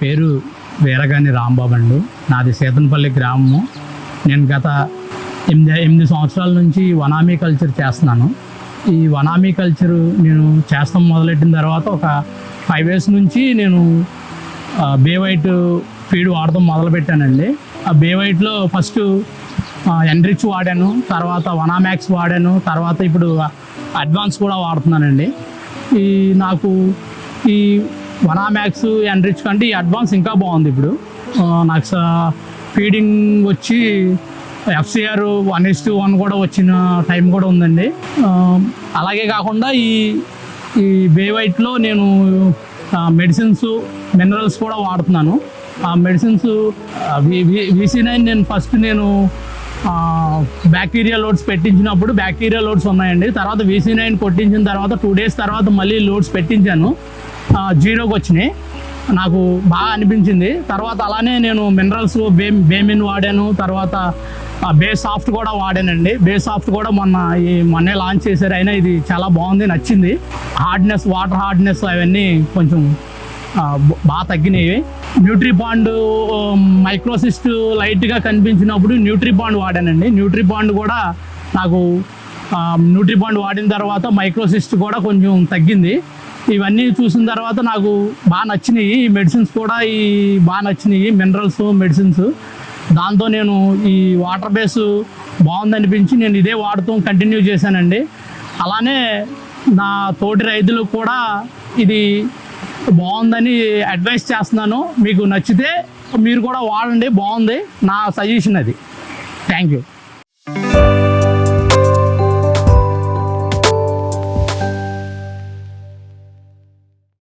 పేరు వీరగాని రాంబాబు అండి. నాది సీతనపల్లి గ్రామము. నేను గత 8 సంవత్సరాల నుంచి వనామీ కల్చర్ చేస్తున్నాను. ఈ వనామీ కల్చరు నేను చేస్తాం మొదలెట్టిన తర్వాత ఒక 5 years నుంచి నేను బే వైట్ ఫీడ్ వాడటం మొదలుపెట్టానండి. ఆ బే వైట్లో ఫస్ట్ ఎన్రిచ్ వాడాను, తర్వాత వనామాక్స్ వాడాను, తర్వాత ఇప్పుడు అడ్వాన్స్ కూడా వాడుతున్నానండి. నాకు ఈ వనామాక్స్ ఎన్రిచ్ కంటే ఈ అడ్వాన్స్ ఇంకా బాగుంది. ఇప్పుడు నాకు ఫీడింగ్ వచ్చి FCR 1:1 కూడా వచ్చిన టైం కూడా ఉందండి. అలాగే కాకుండా ఈ బే వైట్లో నేను మెడిసిన్స్, మినరల్స్ కూడా వాడుతున్నాను. ఆ మెడిసిన్స్ VC9 నేను బ్యాక్టీరియా లోడ్స్ పెట్టించినప్పుడు బ్యాక్టీరియా లోడ్స్ ఉన్నాయండి. తర్వాత VC9 కొట్టించిన తర్వాత 2 days తర్వాత మళ్ళీ లోడ్స్ పెట్టించాను, 0కి వచ్చినాయి. నాకు బాగా అనిపించింది. తర్వాత అలానే నేను మినరల్స్ బేమిన్ వాడాను, తర్వాత బే సాఫ్ట్ కూడా వాడానండి. బే సాఫ్ట్ కూడా మొన్నే లాంచ్ చేశారు. అయినా ఇది చాలా బాగుంది, నచ్చింది. హార్డ్నెస్, వాటర్ హార్డ్నెస్ అవన్నీ కొంచెం బాగా తగ్గినాయి. న్యూట్రిపాండ్ మైక్రోసిస్ట్ లైట్గా కనిపించినప్పుడు న్యూట్రిపాండ్ వాడానండి. న్యూట్రిపాండ్ కూడా నాకు న్యూట్రిపాండ్ వాడిన తర్వాత మైక్రోసిస్ట్ కూడా కొంచెం తగ్గింది. ఇవన్నీ చూసిన తర్వాత నాకు బాగా నచ్చినాయి. ఈ మెడిసిన్స్ కూడా బాగా నచ్చినాయి, మినరల్స్, మెడిసిన్స్. దాంతో నేను ఈ వాటర్ బేస్ బాగుందనిపించి నేను ఇదే వాడుతూ కంటిన్యూ చేశానండి. అలానే నా తోటి రైతులకు కూడా ఇది బాగుందని అడ్వైస్ చేస్తున్నాను. మీకు నచ్చితే మీరు కూడా వాడండి, బాగుంది. నా సజెషన్ అది. Thank you.